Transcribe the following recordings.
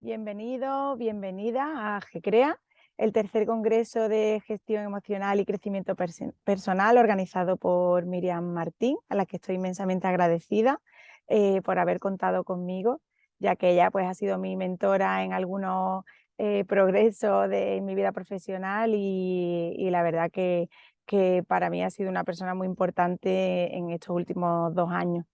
Bienvenido, bienvenida a GECREA, el tercer Congreso de Gestión Emocional y Crecimiento Personal organizado por Miriam Martín, a la que estoy inmensamente agradecida por haber contado conmigo, ya que ella pues, ha sido mi mentora en algunos progresos de mi vida profesional y la verdad que para mí ha sido una persona muy importante en estos últimos 2 años.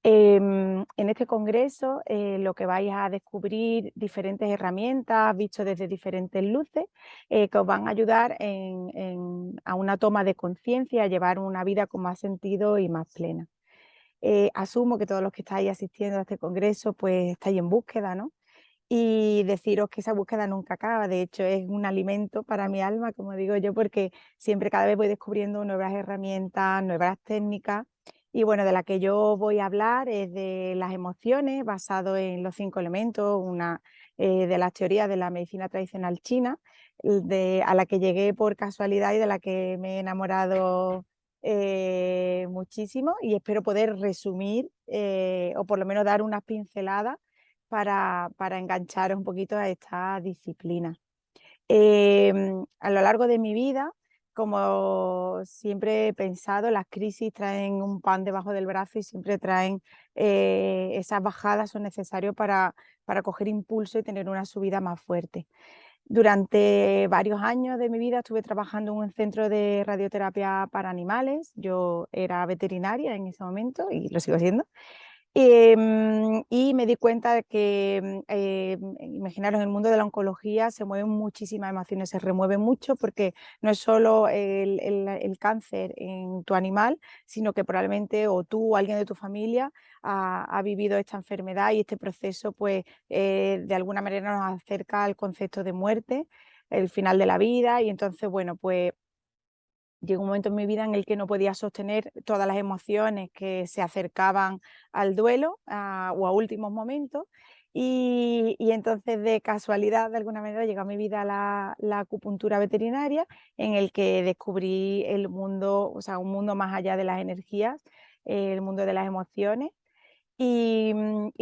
En este congreso lo que vais a descubrir diferentes herramientas vistas desde diferentes luces que os van a ayudar a una toma de conciencia, a llevar una vida con más sentido y más plena. Asumo que todos los que estáis asistiendo a este congreso pues estáis en búsqueda, ¿no? Y deciros que esa búsqueda nunca acaba, de hecho es un alimento para mi alma, como digo yo, porque siempre cada vez voy descubriendo nuevas herramientas, nuevas técnicas. Y bueno, de la que yo voy a hablar es de las emociones, basado en los 5 elementos, una de las teorías de la medicina tradicional china, a la que llegué por casualidad y de la que me he enamorado muchísimo, y espero poder resumir o por lo menos dar unas pinceladas para engancharos un poquito a esta disciplina. A lo largo de mi vida, como siempre he pensado, las crisis traen un pan debajo del brazo y siempre traen esas bajadas son necesarias para coger impulso y tener una subida más fuerte. Durante varios años de mi vida estuve trabajando en un centro de radioterapia para animales. Yo era veterinaria en ese momento y lo sigo siendo. Y me di cuenta de que, imaginaros, en el mundo de la oncología se mueven muchísimas emociones, se remueven mucho porque no es solo el cáncer en tu animal, sino que probablemente o tú o alguien de tu familia ha vivido esta enfermedad y este proceso pues de alguna manera nos acerca al concepto de muerte, el final de la vida y entonces, bueno, pues llegó un momento en mi vida en el que no podía sostener todas las emociones que se acercaban al duelo o a últimos momentos y entonces de casualidad de alguna manera llegó a mi vida la acupuntura veterinaria en el que descubrí el mundo, o sea, un mundo más allá de las energías, el mundo de las emociones y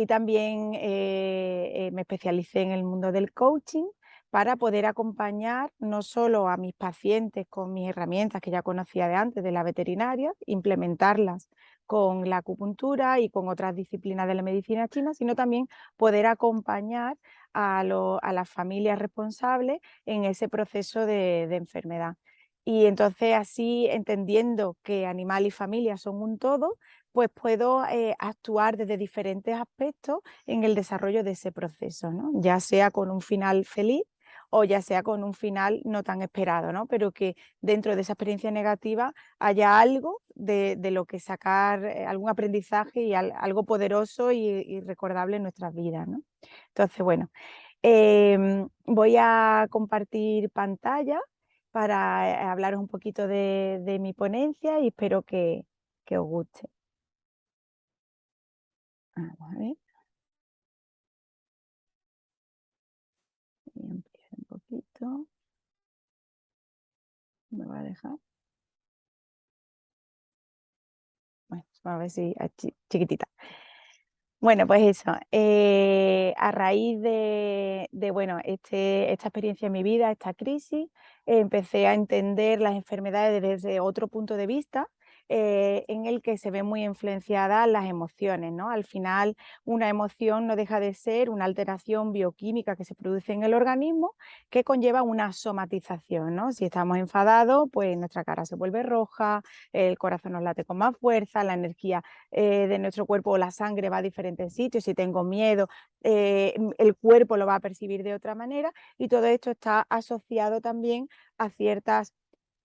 también me especialicé en el mundo del coaching para poder acompañar no solo a mis pacientes con mis herramientas que ya conocía de antes de la veterinaria, implementarlas con la acupuntura y con otras disciplinas de la medicina china, sino también poder acompañar a las familias responsables en ese proceso de enfermedad. Y entonces así, entendiendo que animal y familia son un todo, pues puedo actuar desde diferentes aspectos en el desarrollo de ese proceso, ¿no? Ya sea con un final feliz o ya sea con un final no tan esperado, ¿no? Pero que dentro de esa experiencia negativa haya algo de lo que sacar, algún aprendizaje y algo poderoso y recordable en nuestras vidas, ¿no? Entonces, bueno, voy a compartir pantalla para hablaros un poquito de mi ponencia y espero que os guste. Vamos a ver, voy a ampliar un poquito, me va a dejar. Bueno, a ver si chiquitita. Bueno, pues eso, a raíz bueno, esta experiencia en mi vida, esta crisis, empecé a entender las enfermedades desde otro punto de vista, en el que se ven muy influenciadas las emociones, ¿no? Al final, una emoción no deja de ser una alteración bioquímica que se produce en el organismo que conlleva una somatización, ¿no? Si estamos enfadados, pues nuestra cara se vuelve roja, el corazón nos late con más fuerza, la energía de nuestro cuerpo o la sangre va a diferentes sitios, si tengo miedo, el cuerpo lo va a percibir de otra manera y todo esto está asociado también a ciertos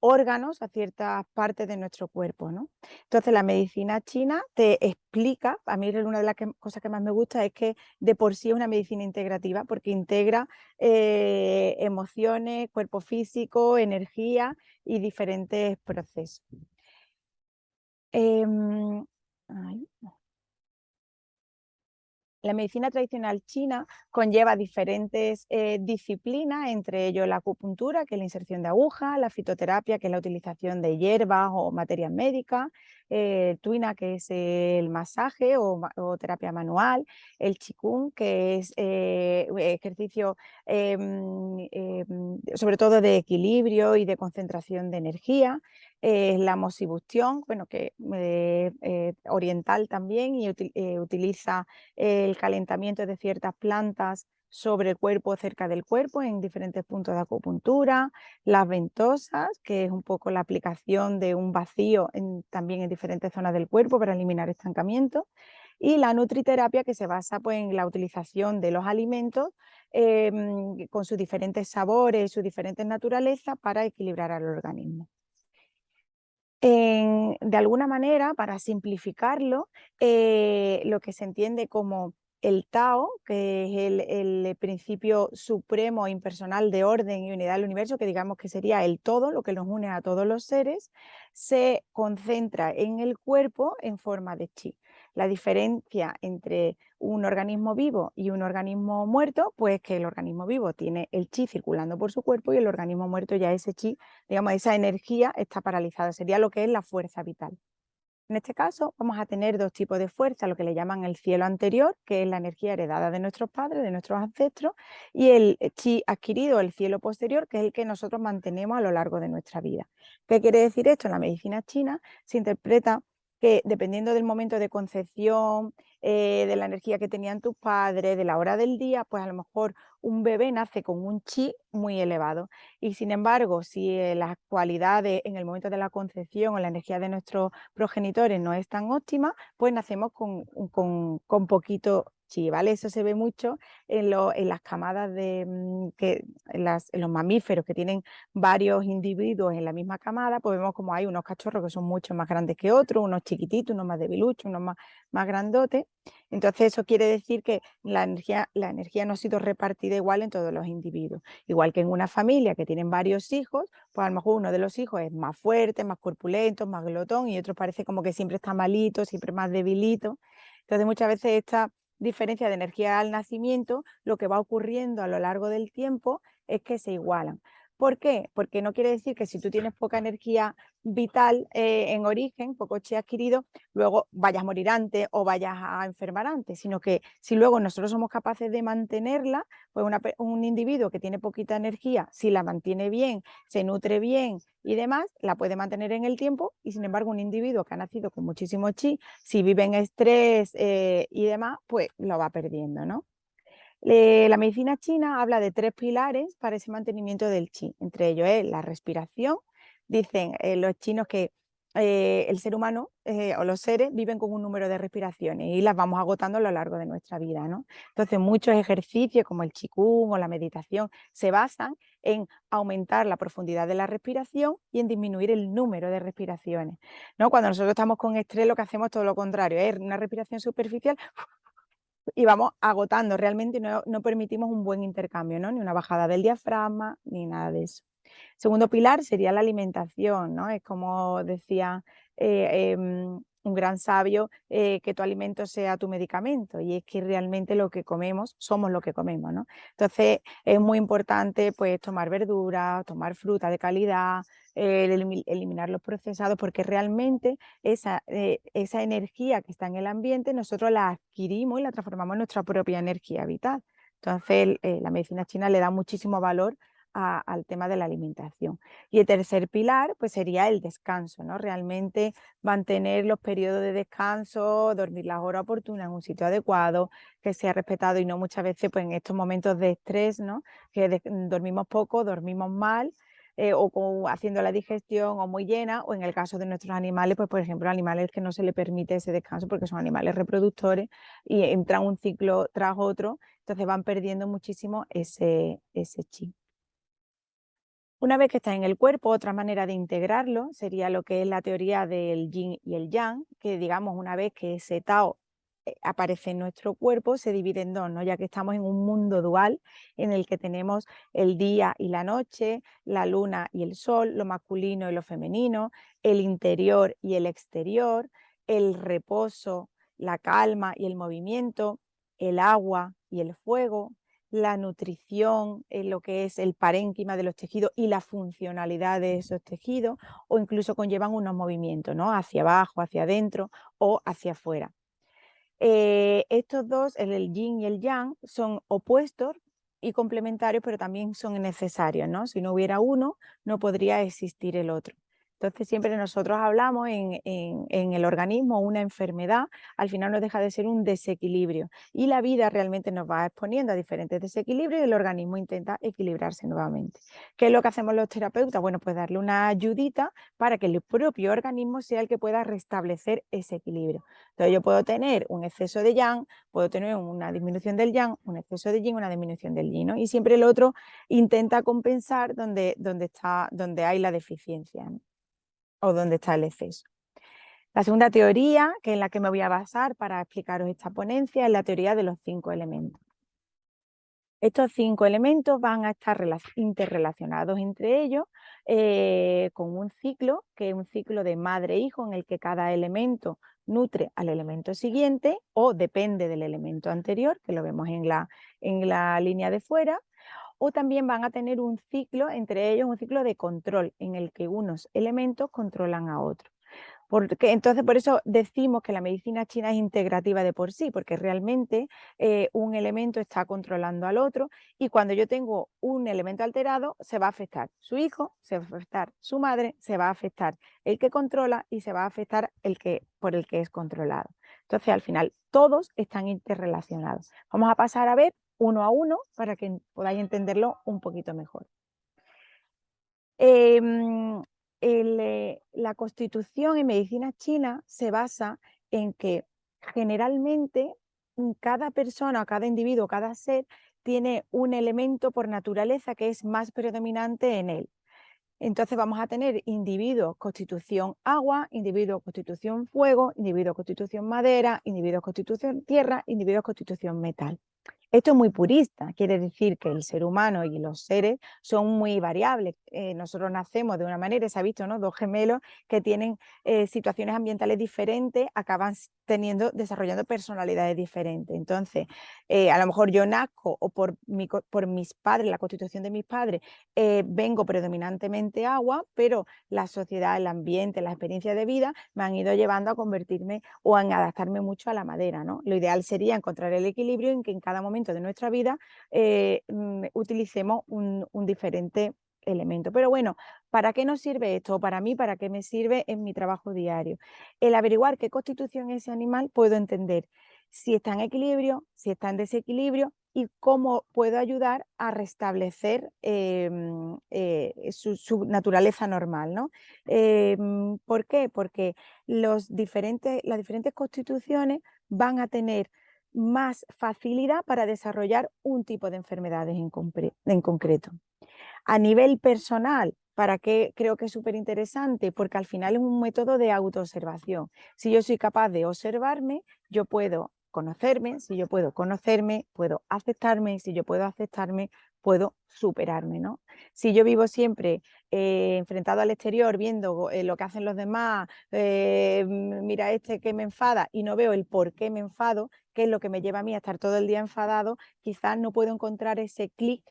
órganos, a ciertas partes de nuestro cuerpo, ¿no? Entonces la medicina china te explica, a mí una de las cosas que más me gusta es que de por sí es una medicina integrativa porque integra emociones, cuerpo físico, energía y diferentes procesos. Ay, La medicina tradicional china conlleva diferentes disciplinas, entre ellos la acupuntura, que es la inserción de agujas, la fitoterapia, que es la utilización de hierbas o materias médicas, el tuina, que es el masaje o terapia manual, el qigong, que es ejercicio sobre todo de equilibrio y de concentración de energía, la moxibustión, bueno, que oriental también y utiliza el calentamiento de ciertas plantas sobre el cuerpo, cerca del cuerpo, en diferentes puntos de acupuntura, las ventosas, que es un poco la aplicación de un vacío también en diferentes zonas del cuerpo para eliminar estancamiento, y la nutriterapia, que se basa pues, en la utilización de los alimentos con sus diferentes sabores, sus diferentes naturalezas para equilibrar al organismo. De alguna manera, para simplificarlo, lo que se entiende como el Tao, que es el principio supremo e impersonal de orden y unidad del universo, que digamos que sería el todo, lo que nos une a todos los seres, se concentra en el cuerpo en forma de chi. La diferencia entre un organismo vivo y un organismo muerto, pues que el organismo vivo tiene el chi circulando por su cuerpo y el organismo muerto ya ese chi, digamos, esa energía está paralizada, sería lo que es la fuerza vital. En este caso vamos a tener dos tipos de fuerza, lo que le llaman el cielo anterior, que es la energía heredada de nuestros padres, de nuestros ancestros, y el chi adquirido, el cielo posterior, que es el que nosotros mantenemos a lo largo de nuestra vida. ¿Qué quiere decir esto? En la medicina china se interpreta que dependiendo del momento de concepción, de la energía que tenían tus padres, de la hora del día, pues a lo mejor un bebé nace con un chi muy elevado. Y sin embargo, si las cualidades en el momento de la concepción o la energía de nuestros progenitores no es tan óptima, pues nacemos con poquito chi, ¿vale? Eso se ve mucho en las camadas en los mamíferos que tienen varios individuos en la misma camada, pues vemos como hay unos cachorros que son mucho más grandes que otros, unos chiquititos, unos más debiluchos, unos más grandotes. Entonces eso quiere decir que la energía no ha sido repartida igual en todos los individuos. Igual que en una familia que tienen varios hijos, pues a lo mejor uno de los hijos es más fuerte, más corpulento, más glotón y otro parece como que siempre está malito, siempre más debilito. Entonces muchas veces esta diferencia de energía al nacimiento, lo que va ocurriendo a lo largo del tiempo es que se igualan. ¿Por qué? Porque no quiere decir que si tú tienes poca energía vital en origen, poco chi adquirido, luego vayas a morir antes o vayas a enfermar antes, sino que si luego nosotros somos capaces de mantenerla, pues un individuo que tiene poquita energía, si la mantiene bien, se nutre bien y demás, la puede mantener en el tiempo, y sin embargo un individuo que ha nacido con muchísimo chi, si vive en estrés y demás, pues lo va perdiendo, ¿no? La medicina china habla de 3 pilares para ese mantenimiento del chi, entre ellos es la respiración. Dicen los chinos que el ser humano o los seres viven con un número de respiraciones y las vamos agotando a lo largo de nuestra vida, ¿no? Entonces muchos ejercicios como el qigong o la meditación se basan en aumentar la profundidad de la respiración y en disminuir el número de respiraciones, ¿no? Cuando nosotros estamos con estrés lo que hacemos es todo lo contrario, es una respiración superficial y vamos agotando, realmente no permitimos un buen intercambio, ¿no? Ni una bajada del diafragma, ni nada de eso. Segundo pilar sería la alimentación, ¿no? Es como decía un gran sabio, que tu alimento sea tu medicamento, y es que realmente lo que comemos, somos lo que comemos, ¿no? Entonces es muy importante pues tomar verduras, tomar fruta de calidad, eliminar los procesados, porque realmente esa energía que está en el ambiente nosotros la adquirimos y la transformamos en nuestra propia energía vital. Entonces la medicina china le da muchísimo valor al tema de la alimentación. Y el tercer pilar pues sería el descanso, ¿no? Realmente mantener los periodos de descanso, dormir las horas oportunas en un sitio adecuado, que sea respetado y no muchas veces pues en estos momentos de estrés, ¿no? Que dormimos poco, dormimos mal, haciendo la digestión o muy llena, o en el caso de nuestros animales, pues por ejemplo animales que no se le permite ese descanso porque son animales reproductores y entran un ciclo tras otro, entonces van perdiendo muchísimo ese chi. Una vez que está en el cuerpo, otra manera de integrarlo sería lo que es la teoría del yin y el yang, que digamos una vez que ese Tao aparece en nuestro cuerpo, se divide en dos, ¿no? Ya que estamos en un mundo dual en el que tenemos el día y la noche, la luna y el sol, lo masculino y lo femenino, el interior y el exterior, el reposo, la calma y el movimiento. el agua y el fuego, la nutrición, lo que es el parénquima de los tejidos y la funcionalidad de esos tejidos, o incluso conllevan unos movimientos, ¿no? Hacia abajo, hacia adentro o hacia afuera. Estos dos, el yin y el yang, son opuestos y complementarios, pero también son necesarios, ¿no? Si no hubiera uno, no podría existir el otro. Entonces, siempre nosotros hablamos en el organismo, una enfermedad, al final no deja de ser un desequilibrio. Y la vida realmente nos va exponiendo a diferentes desequilibrios y el organismo intenta equilibrarse nuevamente. ¿Qué es lo que hacemos los terapeutas? Bueno, pues darle una ayudita para que el propio organismo sea el que pueda restablecer ese equilibrio. Entonces yo puedo tener un exceso de yang, puedo tener una disminución del yang, un exceso de yin, una disminución del yin, ¿no? Y siempre el otro intenta compensar donde hay la deficiencia, ¿no? O donde está el exceso. La segunda teoría, que es en la que me voy a basar para explicaros esta ponencia, es la teoría de los 5 elementos. Estos 5 elementos van a estar interrelacionados entre ellos con un ciclo, que es un ciclo de madre-hijo, en el que cada elemento nutre al elemento siguiente o depende del elemento anterior, que lo vemos en la línea de fuera, o también van a tener un ciclo, entre ellos un ciclo de control, en el que unos elementos controlan a otros. Entonces, por eso decimos que la medicina china es integrativa de por sí, porque realmente un elemento está controlando al otro y cuando yo tengo un elemento alterado, se va a afectar su hijo, se va a afectar su madre, se va a afectar el que controla y se va a afectar por el que es controlado. Entonces, al final, todos están interrelacionados. Vamos a pasar a ver uno a uno para que podáis entenderlo un poquito mejor. La constitución en medicina china se basa en que generalmente cada persona, cada individuo, cada ser tiene un elemento por naturaleza que es más predominante en él. Entonces vamos a tener individuos constitución agua, individuos constitución fuego, individuos constitución madera, individuos constitución tierra, individuos constitución metal. Esto es muy purista, quiere decir que el ser humano y los seres son muy variables. Nosotros nacemos de una manera, se ha visto, ¿no? Dos gemelos que tienen situaciones ambientales diferentes, acaban desarrollando personalidades diferentes. Entonces, a lo mejor yo nazco o por mis padres, la constitución de mis padres, vengo predominantemente agua, pero la sociedad, el ambiente, la experiencia de vida me han ido llevando a convertirme o a adaptarme mucho a la madera, ¿no? Lo ideal sería encontrar el equilibrio en que en cada momento de nuestra vida utilicemos un diferente elemento. Pero bueno, ¿para qué nos sirve esto? Para mí, ¿para qué me sirve en mi trabajo diario? El averiguar qué constitución es ese animal, puedo entender si está en equilibrio, si está en desequilibrio y cómo puedo ayudar a restablecer su naturaleza normal, ¿no? ¿Por qué? Porque las diferentes constituciones van a tener más facilidad para desarrollar un tipo de enfermedades en concreto. A nivel personal, ¿para qué creo que es súper interesante? Porque al final es un método de autoobservación. Si yo soy capaz de observarme, yo puedo conocerme, si yo puedo conocerme, puedo aceptarme, y si yo puedo aceptarme, puedo superarme, ¿no? Si yo vivo siempre enfrentado al exterior, viendo lo que hacen los demás, mira este que me enfada y no veo el por qué me enfado, qué es lo que me lleva a mí a estar todo el día enfadado, quizás no puedo encontrar ese clic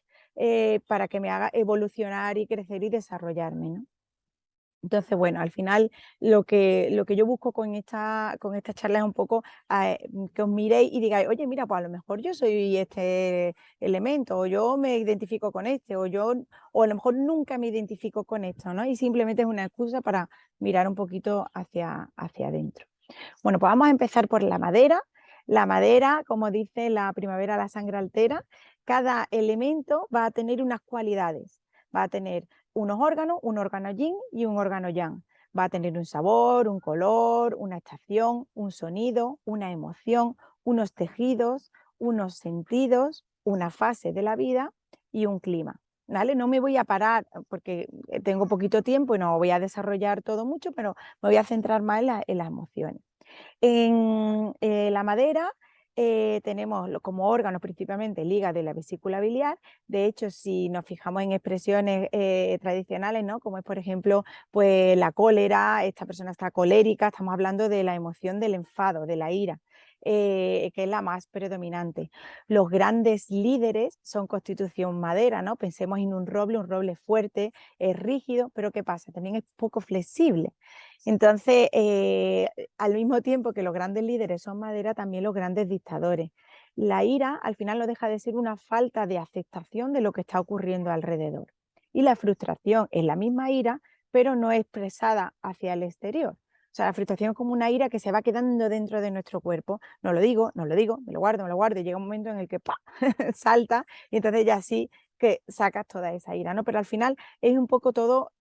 para que me haga evolucionar y crecer y desarrollarme, ¿no? Entonces, bueno, al final lo que yo busco con esta charla es un poco que os miréis y digáis, oye, mira, pues a lo mejor yo soy este elemento, o yo me identifico con este, o a lo mejor nunca me identifico con esto, ¿no? Y simplemente es una excusa para mirar un poquito hacia adentro. Bueno, pues vamos a empezar por la madera. La madera, como dice la primavera, la sangre altera. Cada elemento va a tener unas cualidades. Va a tener unos órganos, un órgano yin y un órgano yang. Va a tener un sabor, un color, una estación, un sonido, una emoción, unos tejidos, unos sentidos, una fase de la vida y un clima. ¿Vale? No me voy a parar porque tengo poquito tiempo y no voy a desarrollar todo mucho, pero me voy a centrar más en las emociones. En la madera tenemos como órganos principalmente el hígado y la vesícula biliar. De hecho, si nos fijamos en expresiones tradicionales, ¿no? Como es, por ejemplo, pues la cólera, esta persona está colérica, estamos hablando de la emoción del enfado, de la ira. que es la más predominante. Los grandes líderes son constitución madera, ¿no? Pensemos en un roble fuerte, es rígido, pero ¿qué pasa? También es poco flexible. Entonces, al mismo tiempo que los grandes líderes son madera, también los grandes dictadores. La ira al final no deja de ser una falta de aceptación de lo que está ocurriendo alrededor. Y la frustración es la misma ira, pero no expresada hacia el exterior. O sea, la frustración es como una ira que se va quedando dentro de nuestro cuerpo. No lo digo, no lo digo, me lo guardo y llega un momento en el que ¡pah! Salta y entonces ya sí que sacas toda esa ira, ¿no? Pero al final es un poco todo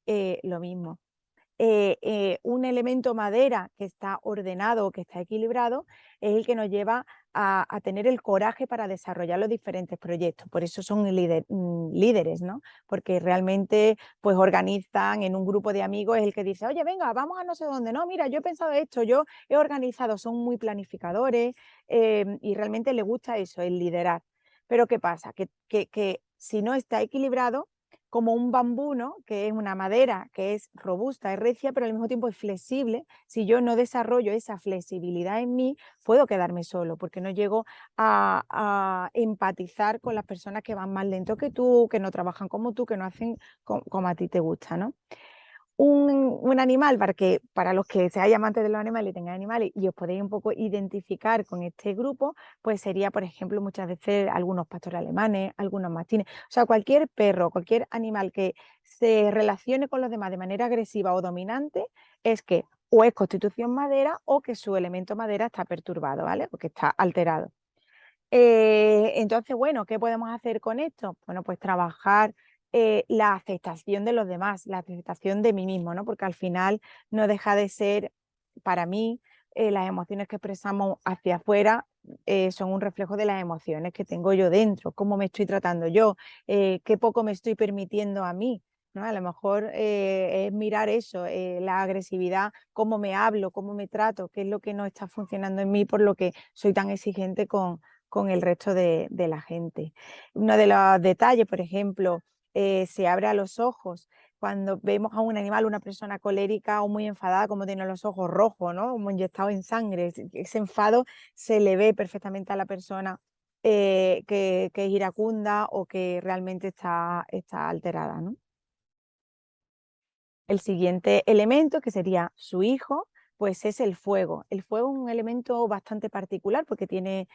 lo mismo. Un elemento madera que está ordenado, que está equilibrado, es el que nos lleva a tener el coraje para desarrollar los diferentes proyectos. Por eso son líderes, ¿no? Porque realmente pues organizan en un grupo de amigos, es el que dice, oye, venga, vamos a no sé dónde, no, mira, yo he pensado esto, yo he organizado, son muy planificadores y realmente les gusta eso, el liderar. Pero ¿qué pasa? Que si no está equilibrado, como un bambú, ¿no? Que es una madera que es robusta, es recia, pero al mismo tiempo es flexible. Si yo no desarrollo esa flexibilidad en mí, puedo quedarme solo, porque no llego a empatizar con las personas que van más lento que tú, que no trabajan como tú, que no hacen como a ti te gusta, ¿no? Un animal para los que seáis amantes de los animales y tengáis animales y os podéis un poco identificar con este grupo, pues sería, por ejemplo, muchas veces algunos pastores alemanes, algunos mastines, o sea, cualquier perro, cualquier animal que se relacione con los demás de manera agresiva o dominante, es que o es constitución madera o que su elemento madera está perturbado, ¿vale? Porque está alterado. Entonces, bueno, ¿qué podemos hacer con esto? Bueno, pues trabajar la aceptación de los demás, la aceptación de mí mismo, ¿no? Porque al final no deja de ser, para mí, las emociones que expresamos hacia afuera son un reflejo de las emociones que tengo yo dentro, cómo me estoy tratando yo, qué poco me estoy permitiendo a mí, ¿no? A lo mejor es mirar eso, la agresividad, cómo me hablo, cómo me trato, qué es lo que no está funcionando en mí, por lo que soy tan exigente con el resto de la gente. Uno de los detalles, por ejemplo, se abre a los ojos. Cuando vemos a un animal, una persona colérica o muy enfadada, como tiene los ojos rojos, ¿no? Como inyectados en sangre, ese enfado se le ve perfectamente a la persona que es iracunda o que realmente está alterada, ¿no? El siguiente elemento, que sería su hijo, pues es el fuego. El fuego es un elemento bastante particular porque tiene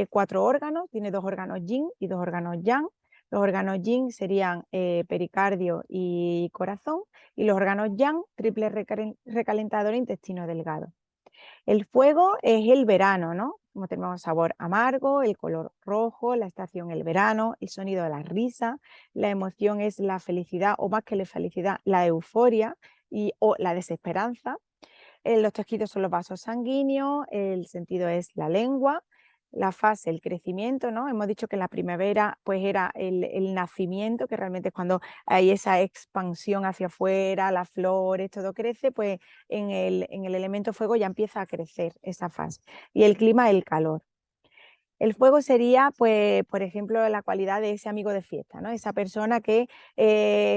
4 órganos, tiene 2 órganos yin y 2 órganos yang. Los órganos yin serían pericardio y corazón, y los órganos yang, triple recalentador e intestino delgado. El fuego es el verano, ¿no? Como tenemos sabor amargo, el color rojo, la estación el verano, el sonido de la risa, la emoción es la felicidad o más que la felicidad, la euforia o la desesperanza. Los tejidos son los vasos sanguíneos, el sentido es la lengua, la fase, el crecimiento, ¿no? Hemos dicho que la primavera pues era el nacimiento, que realmente es cuando hay esa expansión hacia afuera, las flores, todo crece, pues en el elemento fuego ya empieza a crecer esa fase. Y el clima, el calor. El fuego sería, pues, por ejemplo, la cualidad de ese amigo de fiesta, ¿no? Esa persona que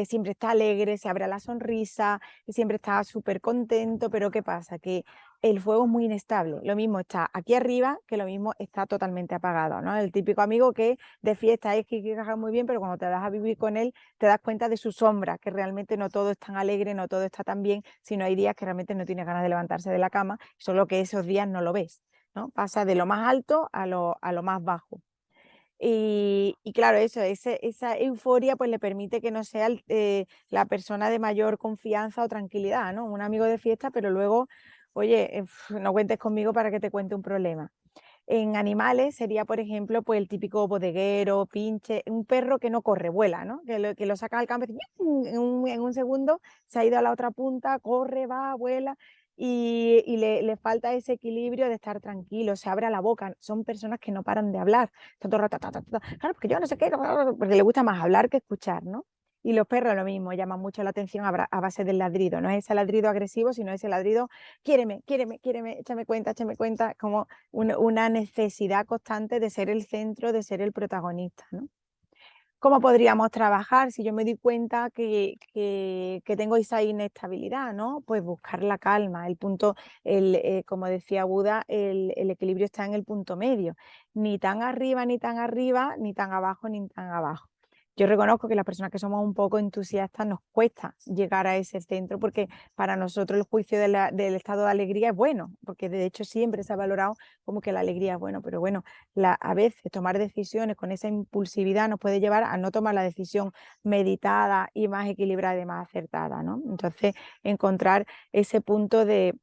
siempre está alegre, se abre la sonrisa, y siempre está súper contento, pero ¿qué pasa? Que el fuego es muy inestable. Lo mismo está aquí arriba que lo mismo está totalmente apagado, ¿no? El típico amigo que de fiesta es que encaja muy bien, pero cuando te das a vivir con él, te das cuenta de su sombra, que realmente no todo es tan alegre, no todo está tan bien, sino hay días que realmente no tiene ganas de levantarse de la cama, solo que esos días no lo ves, ¿no? Pasa de lo más alto a lo más bajo. Y claro, esa euforia pues le permite que no sea la persona de mayor confianza o tranquilidad, ¿no? Un amigo de fiesta, pero luego, oye, no cuentes conmigo para que te cuente un problema. En animales sería, por ejemplo, pues el típico bodeguero, pinche, un perro que no corre, vuela, ¿no? Que lo saca al campo y en un segundo se ha ido a la otra punta, corre, va, vuela y le falta ese equilibrio de estar tranquilo, se abre la boca. Son personas que no paran de hablar, están todo el rato, ta, ta, ta, ta. Claro, porque yo no sé qué, porque le gusta más hablar que escuchar, ¿no? Y los perros lo mismo, llaman mucho la atención a base del ladrido. No es ese ladrido agresivo, sino ese ladrido, quiéreme, quiéreme, quiéreme, échame cuenta, como una necesidad constante de ser el centro, de ser el protagonista, ¿no? ¿Cómo podríamos trabajar si yo me doy cuenta que tengo esa inestabilidad, ¿no? Pues buscar la calma, el punto, como decía Buda, el equilibrio está en el punto medio, ni tan arriba, ni tan arriba, ni tan abajo, ni tan abajo. Yo reconozco que las personas que somos un poco entusiastas nos cuesta llegar a ese centro porque para nosotros el juicio del estado de alegría es bueno, porque de hecho siempre se ha valorado como que la alegría es bueno, pero bueno, a veces tomar decisiones con esa impulsividad nos puede llevar a no tomar la decisión meditada y más equilibrada y más acertada, ¿no? Entonces, encontrar ese punto de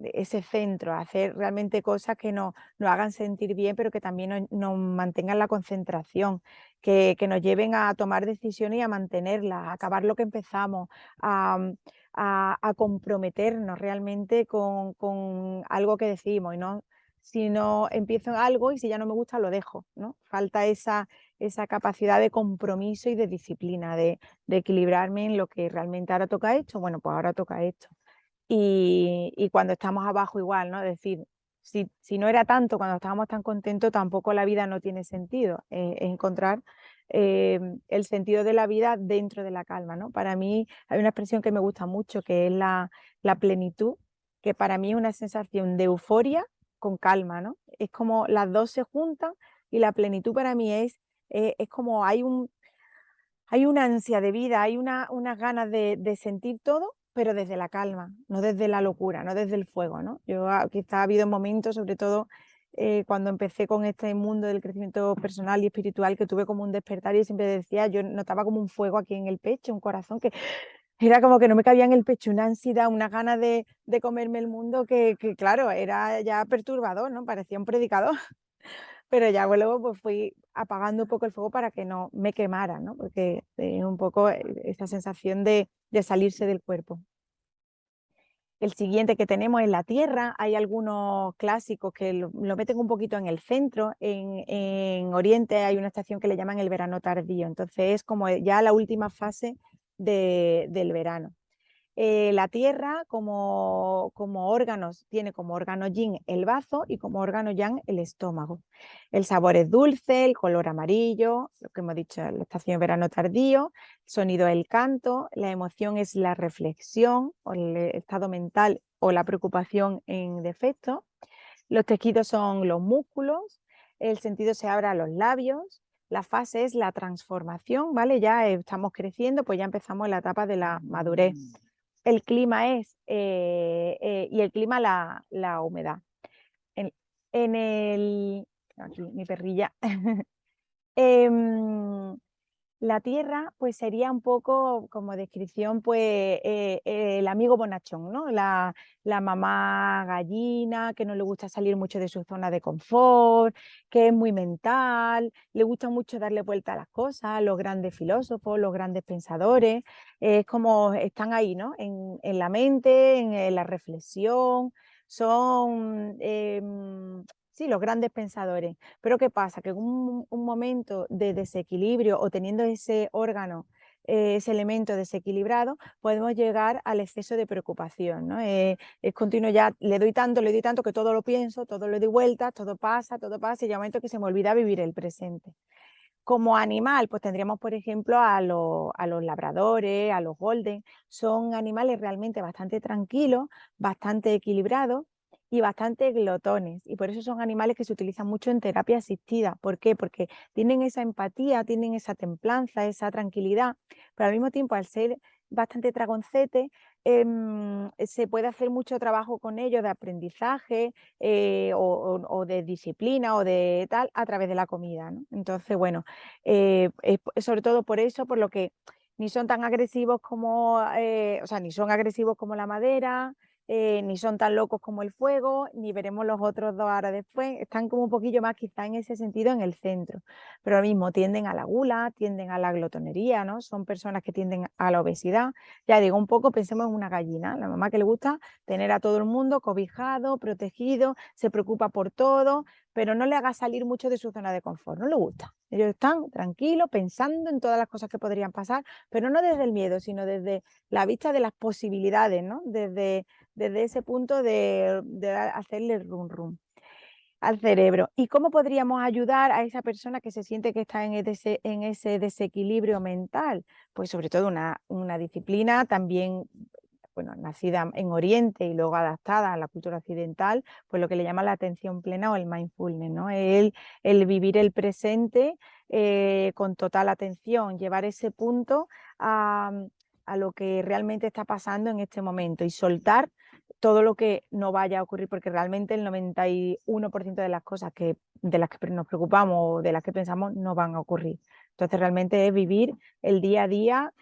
ese centro, hacer realmente cosas que nos hagan sentir bien, pero que también nos mantengan la concentración, que nos lleven a tomar decisiones y a mantenerlas, a acabar lo que empezamos, a, a comprometernos realmente con algo que decimos y no si no empiezo algo y si ya no me gusta lo dejo, ¿no? Falta esa capacidad de compromiso y de disciplina, de equilibrarme en lo que realmente ahora toca esto, bueno, pues ahora toca esto. Y cuando estamos abajo igual, ¿no? Es decir, si no era tanto cuando estábamos tan contentos, tampoco la vida no tiene sentido. Encontrar el sentido de la vida dentro de la calma, ¿no? Para mí hay una expresión que me gusta mucho, que es la plenitud, que para mí es una sensación de euforia con calma, ¿no? Es como las dos se juntan y la plenitud para mí es como hay una ansia de vida, hay unas ganas de sentir todo, pero desde la calma, no desde la locura, no desde el fuego, ¿no? Yo quizá ha habido momentos, sobre todo cuando empecé con este mundo del crecimiento personal y espiritual, que tuve como un despertar y siempre decía, yo notaba como un fuego aquí en el pecho, un corazón que era como que no me cabía en el pecho, una ansiedad, una ganas de comerme el mundo que claro, era ya perturbador, ¿no? Parecía un predicador. Pero ya luego pues fui apagando un poco el fuego para que no me quemara, ¿no? Porque es un poco esa sensación de salirse del cuerpo. El siguiente que tenemos es la tierra. Hay algunos clásicos que lo meten un poquito en el centro. En Oriente hay una estación que le llaman el verano tardío. Entonces es como ya la última fase del verano. La tierra como órganos, tiene como órgano yin el bazo y como órgano yang el estómago. El sabor es dulce, el color amarillo, lo que hemos dicho, la estación de verano tardío, el sonido es el canto, la emoción es la reflexión o el estado mental o la preocupación en defecto. Los tejidos son los músculos, el sentido se abre a los labios, la fase es la transformación, ¿vale? Ya estamos creciendo, pues ya empezamos en la etapa de la madurez. El clima y el clima la humedad. En, en el, aquí mi perrilla. Em, la tierra, pues sería un poco como descripción, pues el amigo bonachón, ¿no? La mamá gallina, que no le gusta salir mucho de su zona de confort, que es muy mental, le gusta mucho darle vuelta a las cosas, los grandes filósofos, los grandes pensadores, es como están ahí, ¿no? En la mente, en la reflexión, son, sí, los grandes pensadores. Pero ¿qué pasa? Que en un momento de desequilibrio o teniendo ese órgano, ese elemento desequilibrado, podemos llegar al exceso de preocupación, ¿no? Es continuo ya, le doy tanto que todo lo pienso, todo lo doy vueltas, todo pasa y llega un momento que se me olvida vivir el presente. Como animal, pues tendríamos, por ejemplo, a los labradores, a los golden. Son animales realmente bastante tranquilos, bastante equilibrados y bastante glotones. Y por eso son animales que se utilizan mucho en terapia asistida. ¿Por qué? Porque tienen esa empatía, tienen esa templanza, esa tranquilidad, pero al mismo tiempo, al ser bastante dragoncete, se puede hacer mucho trabajo con ellos de aprendizaje o de disciplina o de tal a través de la comida, ¿no? Entonces, bueno, sobre todo por eso, por lo que ni son tan agresivos como, o sea, ni son agresivos como la madera, ni son tan locos como el fuego, ni veremos los otros dos ahora después, están como un poquillo más quizá en ese sentido en el centro, pero lo mismo tienden a la gula, tienden a la glotonería, ¿no? Son personas que tienden a la obesidad, ya digo, un poco pensemos en una gallina, la mamá que le gusta tener a todo el mundo cobijado, protegido, se preocupa por todo, pero no le haga salir mucho de su zona de confort, no le gusta. Ellos están tranquilos, pensando en todas las cosas que podrían pasar, pero no desde el miedo, sino desde la vista de las posibilidades, ¿no? Desde ese punto de hacerle rum rum. al cerebro. ¿Y cómo podríamos ayudar a esa persona que se siente que está en ese desequilibrio mental? Pues sobre todo una disciplina también, bueno, nacida en Oriente y luego adaptada a la cultura occidental, pues lo que le llama la atención plena o el mindfulness, ¿no? El vivir el presente con total atención, llevar ese punto a lo que realmente está pasando en este momento y soltar todo lo que no vaya a ocurrir, porque realmente el 91% de las cosas de las que nos preocupamos o de las que pensamos no van a ocurrir. Entonces realmente es vivir el día a día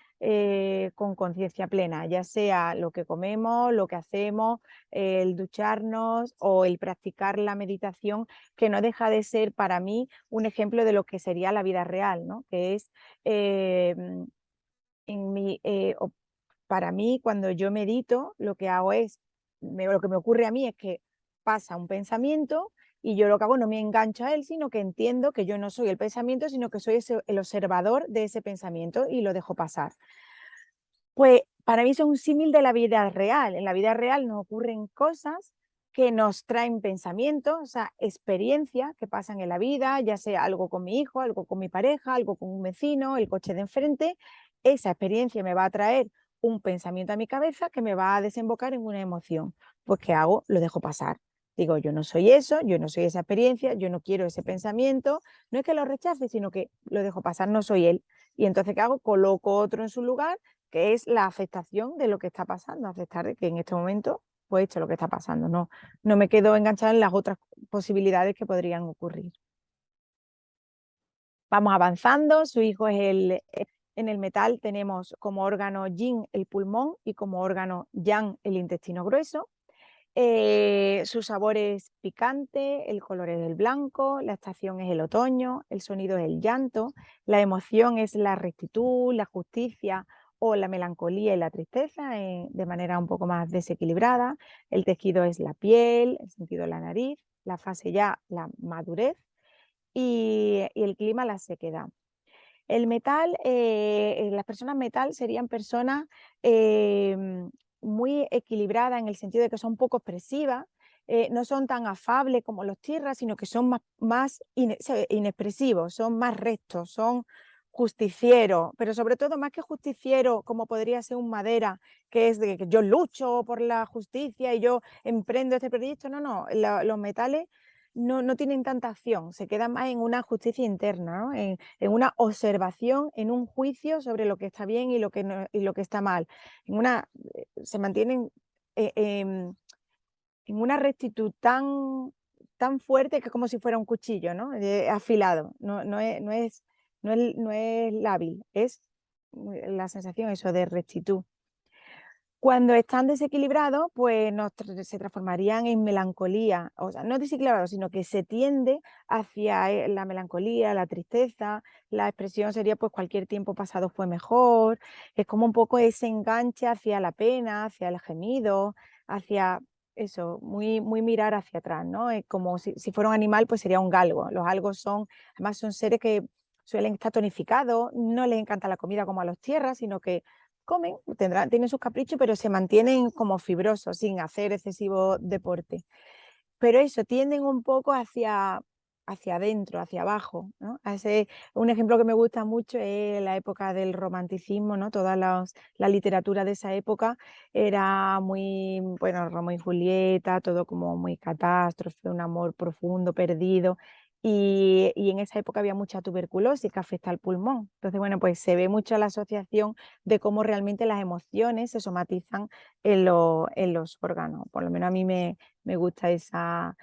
con conciencia plena, ya sea lo que comemos, lo que hacemos, el ducharnos o el practicar la meditación, que no deja de ser para mí un ejemplo de lo que sería la vida real, ¿no? Que es eh, en mi, para mí, cuando yo medito, lo que hago es, lo que me ocurre a mí es que pasa un pensamiento y yo lo que hago no me engancho a él, sino que entiendo que yo no soy el pensamiento, sino que soy el observador de ese pensamiento y lo dejo pasar. Pues para mí eso es un símil de la vida real. En la vida real nos ocurren cosas que nos traen pensamientos, o sea, experiencias que pasan en la vida, ya sea algo con mi hijo, algo con mi pareja, algo con un vecino, el coche de enfrente. Esa experiencia me va a traer un pensamiento a mi cabeza que me va a desembocar en una emoción. Pues ¿qué hago? Lo dejo pasar. Digo, yo no soy eso, yo no soy esa experiencia, yo no quiero ese pensamiento. No es que lo rechace, sino que lo dejo pasar, no soy él. Y entonces, ¿qué hago? Coloco otro en su lugar, que es la aceptación de lo que está pasando, aceptar de que en este momento, pues esto es lo que está pasando, no me quedo enganchada en las otras posibilidades que podrían ocurrir. Vamos avanzando, su hijo es en el metal tenemos como órgano yin el pulmón y como órgano yang el intestino grueso. Su sabor es picante, el color es el blanco, la estación es el otoño, el sonido es el llanto, la emoción es la rectitud, la justicia o la melancolía y la tristeza de manera un poco más desequilibrada. El tejido es la piel, el sentido la nariz, la fase ya la madurez y el clima la sequedad. El metal, las personas metal serían personas muy equilibradas en el sentido de que son poco expresivas, no son tan afables como los tierras, sino que son más inexpresivos, son más rectos, son justicieros, pero sobre todo más que justiciero, como podría ser un madera, que es de que yo lucho por la justicia y yo emprendo este proyecto. No, los metales no tienen tanta acción, se quedan más en una justicia interna, ¿no? En una observación, en un juicio sobre lo que está bien y lo que, y lo que está mal. Se mantienen en una rectitud tan fuerte que es como si fuera un cuchillo, ¿no? Afilado, no es lábil, es la sensación eso de rectitud. Cuando están desequilibrados, pues se transformarían en melancolía, o sea, no desequilibrados, sino que se tiende hacia la melancolía, la tristeza. La expresión sería, pues, cualquier tiempo pasado fue mejor. Es como un poco ese enganche hacia la pena, hacia el gemido, hacia eso, muy mirar hacia atrás, ¿no? Es como si fuera un animal, pues sería un galgo. Los galgos además son seres que suelen estar tonificados, no les encanta la comida como a los tierras, sino que comen, tienen sus caprichos, pero se mantienen como fibrosos, sin hacer excesivo deporte. Pero eso, tienden un poco hacia adentro, hacia abajo, ¿no? Un ejemplo que me gusta mucho es la época del romanticismo, ¿no? La literatura de esa época era muy, bueno, Romeo y Julieta, todo como muy catástrofe, un amor profundo, perdido. Y en esa época había mucha tuberculosis que afecta al pulmón. Entonces, bueno, pues se ve mucho la asociación de cómo realmente las emociones se somatizan en los órganos. Por lo menos a mí me gusta esa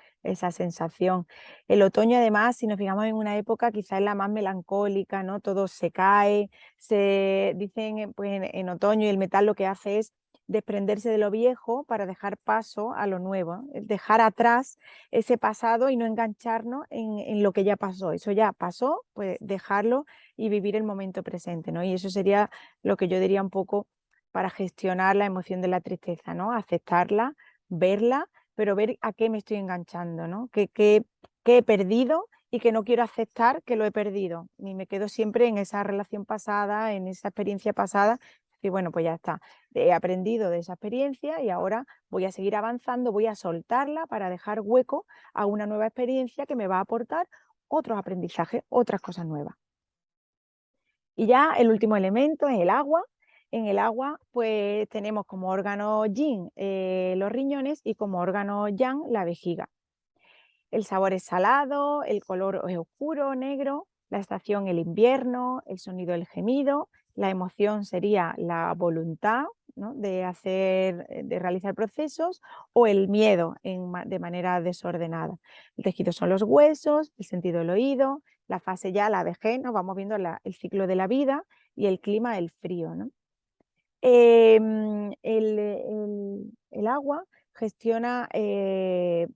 sensación. El otoño, además, si nos fijamos en una época, quizás es la más melancólica, ¿no? Todo se cae, se dicen pues, en otoño, y el metal lo que hace es desprenderse de lo viejo para dejar paso a lo nuevo, dejar atrás ese pasado y no engancharnos en lo que ya pasó. Eso ya pasó, pues dejarlo y vivir el momento presente, ¿no? Y eso sería lo que yo diría un poco para gestionar la emoción de la tristeza, ¿no? Aceptarla, verla, pero ver a qué me estoy enganchando, ¿no? ¿Qué he perdido y que no quiero aceptar que lo he perdido? Y me quedo siempre en esa relación pasada, en esa experiencia pasada, Y bueno, pues ya está. He aprendido de esa experiencia y ahora voy a seguir avanzando, voy a soltarla para dejar hueco a una nueva experiencia que me va a aportar otros aprendizajes, otras cosas nuevas. Y ya el último elemento es el agua. En el agua, pues tenemos como órgano yin los riñones y como órgano yang la vejiga. El sabor es salado, el color es oscuro, negro, la estación el invierno, el sonido el gemido, la emoción sería la voluntad, ¿no?, de de realizar procesos, o el miedo de manera desordenada. El tejido son los huesos, el sentido el oído, la fase ya la vejez, ¿no? Vamos viendo el ciclo de la vida, y el clima el frío, ¿no? El agua gestiona, o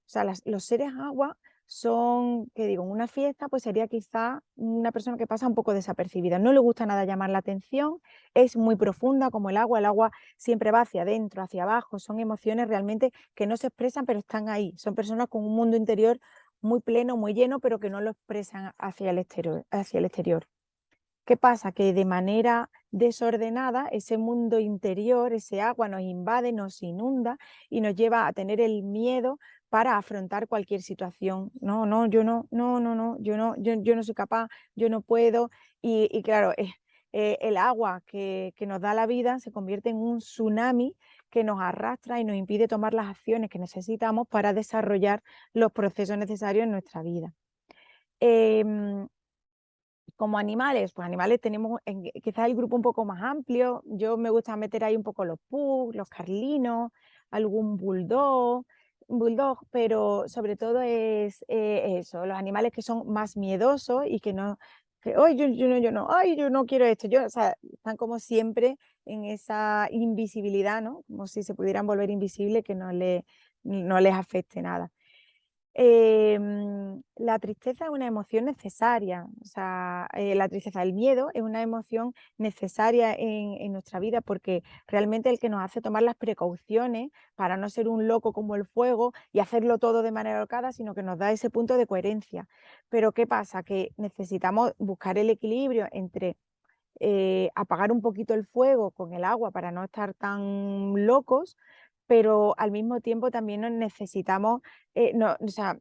sea, los seres agua son, que digo, en una fiesta, pues sería quizá una persona que pasa un poco desapercibida. No le gusta nada llamar la atención, es muy profunda como el agua siempre va hacia adentro, hacia abajo, son emociones realmente que no se expresan, pero están ahí. Son personas con un mundo interior muy pleno, muy lleno, pero que no lo expresan hacia el exterior, hacia el exterior. ¿Qué pasa? Que de manera desordenada ese mundo interior, ese agua nos invade, nos inunda y nos lleva a tener el miedo para afrontar cualquier situación. No, no, yo no, no, no, no, yo no soy capaz, yo no puedo. Y claro, el agua que nos da la vida se convierte en un tsunami que nos arrastra y nos impide tomar las acciones que necesitamos para desarrollar los procesos necesarios en nuestra vida. Em, Como animales, pues animales tenemos quizás el grupo un poco más amplio. Yo me gusta meter ahí un poco los pugs, los carlinos, algún bulldog, pero sobre todo es eso, los animales que son más miedosos y que no, que "Ay, yo no, ay, yo no quiero esto". O sea, están como siempre en esa invisibilidad, ¿no? Como si se pudieran volver invisibles, que no les afecte nada. La tristeza es una emoción necesaria, o sea, la tristeza, el miedo es una emoción necesaria en nuestra vida, porque realmente el que nos hace tomar las precauciones para no ser un loco como el fuego y hacerlo todo de manera alocada, sino que nos da ese punto de coherencia. Pero ¿qué pasa? Que necesitamos buscar el equilibrio entre apagar un poquito el fuego con el agua para no estar tan locos, pero al mismo tiempo también nos necesitamos, no, o sea,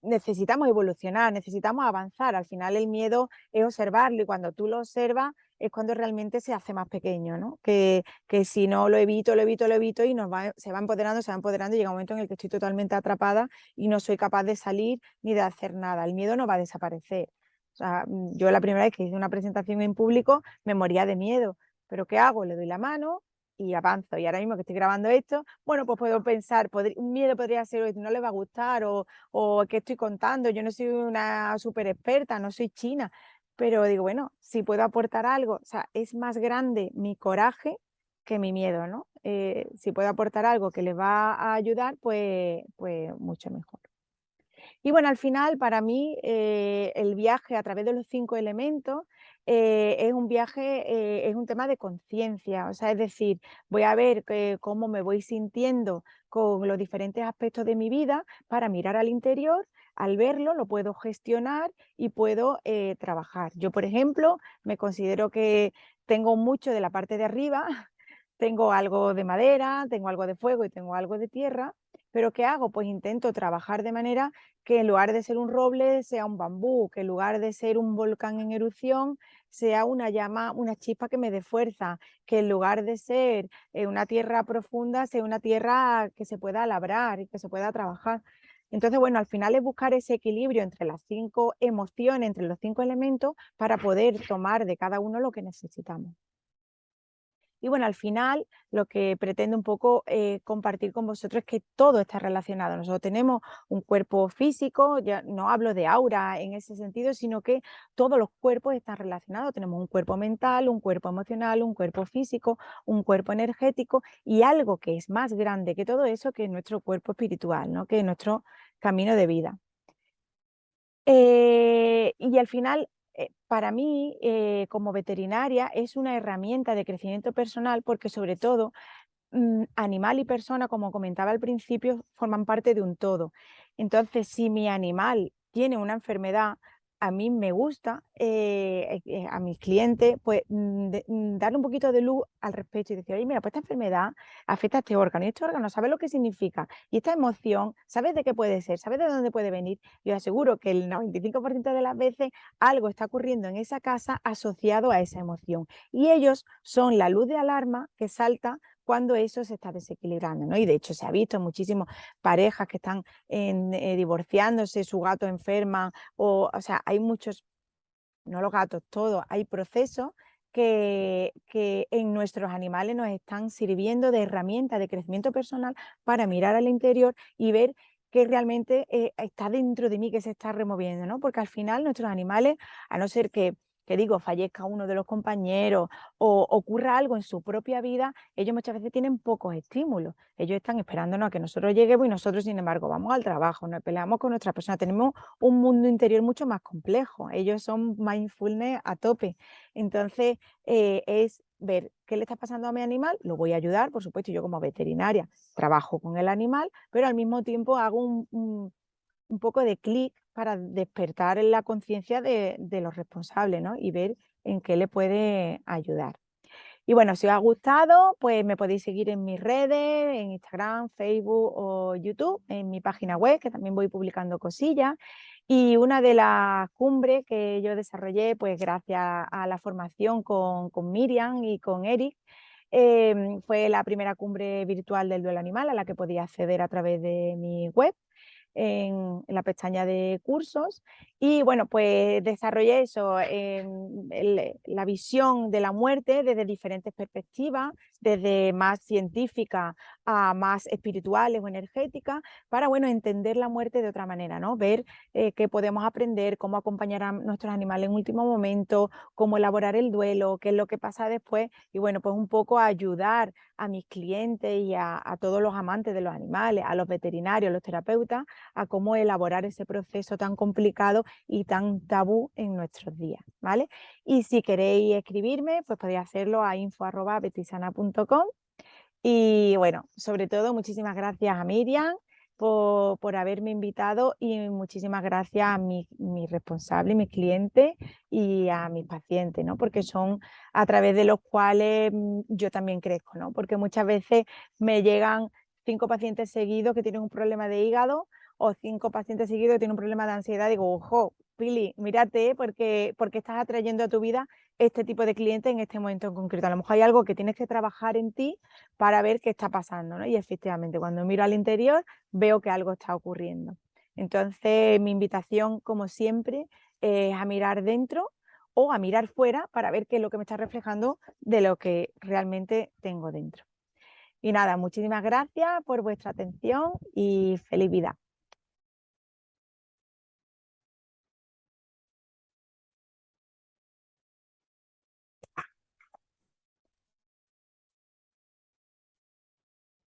necesitamos evolucionar, necesitamos avanzar. Al final el miedo es observarlo, y cuando tú lo observas es cuando realmente se hace más pequeño, ¿no? Que si no lo evito, lo evito, lo evito, y se va empoderando, y llega un momento en el que estoy totalmente atrapada y no soy capaz de salir ni de hacer nada. El miedo no va a desaparecer. O sea, yo la primera vez que hice una presentación en público me moría de miedo, pero ¿qué hago? Le doy la mano y avanzo. Y ahora mismo que estoy grabando esto, bueno, pues puedo pensar, un miedo podría ser: "Oye, no le va a gustar", o "¿qué estoy contando? Yo no soy una súper experta, no soy china". Pero digo, bueno, si puedo aportar algo, o sea, es más grande mi coraje que mi miedo, ¿no? Si puedo aportar algo que les va a ayudar, pues mucho mejor. Y bueno, al final, para mí, el viaje a través de los 5 elementos es un viaje, es un tema de conciencia. O sea, es decir, voy a ver cómo me voy sintiendo con los diferentes aspectos de mi vida para mirar al interior. Al verlo, lo puedo gestionar y puedo trabajar. Yo, por ejemplo, me considero que tengo mucho de la parte de arriba, tengo algo de madera, tengo algo de fuego y tengo algo de tierra, pero ¿qué hago? Pues intento trabajar de manera que en lugar de ser un roble sea un bambú, que en lugar de ser un volcán en erupción sea una llama, una chispa que me dé fuerza, que en lugar de ser una tierra profunda sea una tierra que se pueda labrar y que se pueda trabajar. Entonces, bueno, al final es buscar ese equilibrio entre las 5 emociones, entre los 5 elementos, para poder tomar de cada uno lo que necesitamos. Y bueno, al final lo que pretendo un poco compartir con vosotros es que todo está relacionado. Nosotros tenemos un cuerpo físico, ya no hablo de aura en ese sentido, sino que todos los cuerpos están relacionados. Tenemos un cuerpo mental, un cuerpo emocional, un cuerpo físico, un cuerpo energético, y algo que es más grande que todo eso, que es nuestro cuerpo espiritual, ¿no? Que es nuestro camino de vida. Y al final, para mí, como veterinaria, es una herramienta de crecimiento personal, porque sobre todo, animal y persona, como comentaba al principio, forman parte de un todo. Entonces, si mi animal tiene una enfermedad, a mí me gusta a mis clientes pues darle un poquito de luz al respecto y decir, oye, mira, pues esta enfermedad afecta a este órgano y este órgano, ¿sabes lo que significa? Y esta emoción, ¿sabes de qué puede ser? ¿Sabes de dónde puede venir? Y os aseguro que el 95% de las veces algo está ocurriendo en esa casa asociado a esa emoción. Y ellos son la luz de alarma que salta cuando eso se está desequilibrando, ¿no? Y de hecho se ha visto en muchísimas parejas que están divorciándose, su gato enferma, o sea, hay muchos, no los gatos, todos, hay procesos que en nuestros animales nos están sirviendo de herramienta de crecimiento personal para mirar al interior y ver que realmente está dentro de mí, que se está removiendo, ¿no? Porque al final nuestros animales, a no ser que digo, fallezca uno de los compañeros o ocurra algo en su propia vida, ellos muchas veces tienen pocos estímulos. Ellos están esperándonos a que nosotros lleguemos y nosotros, sin embargo, vamos al trabajo, nos peleamos con nuestra persona, tenemos un mundo interior mucho más complejo. Ellos son mindfulness a tope. Entonces, es ver qué le está pasando a mi animal, lo voy a ayudar, por supuesto, yo como veterinaria trabajo con el animal, pero al mismo tiempo hago un poco de clic para despertar en la conciencia de los responsables, ¿no? Y ver en qué le puede ayudar. Y bueno, si os ha gustado, pues me podéis seguir en mis redes, en Instagram, Facebook o YouTube, en mi página web, que también voy publicando cosillas. Y una de las cumbres que yo desarrollé, pues gracias a la formación con Miriam y con Eric, fue la primera cumbre virtual del duelo animal a la que podía acceder a través de mi web en la pestaña de cursos y bueno, pues desarrollé eso, la visión de la muerte desde diferentes perspectivas, desde más científica a más espirituales o energéticas, para bueno, entender la muerte de otra manera, ¿no? Ver qué podemos aprender, cómo acompañar a nuestros animales en último momento, cómo elaborar el duelo, qué es lo que pasa después y bueno, pues un poco ayudar a mis clientes y a todos los amantes de los animales, a los veterinarios, a los terapeutas, a cómo elaborar ese proceso tan complicado y tan tabú en nuestros días, ¿vale? Y si queréis escribirme, pues podéis hacerlo a info@betisana.com. Y bueno, sobre todo, muchísimas gracias a Miriam por haberme invitado y muchísimas gracias a mis responsables, mis clientes y a mis pacientes, ¿no? Porque son a través de los cuales yo también crezco, ¿no? Porque muchas veces me llegan 5 pacientes seguidos que tienen un problema de hígado o 5 pacientes seguidos que tienen un problema de ansiedad. Digo, ojo, Pili, mírate porque estás atrayendo a tu vida este tipo de clientes en este momento en concreto. A lo mejor hay algo que tienes que trabajar en ti para ver qué está pasando, ¿no? Y efectivamente, cuando miro al interior, veo que algo está ocurriendo. Entonces, mi invitación, como siempre, es a mirar dentro o a mirar fuera para ver qué es lo que me está reflejando de lo que realmente tengo dentro. Y nada, muchísimas gracias por vuestra atención y feliz vida.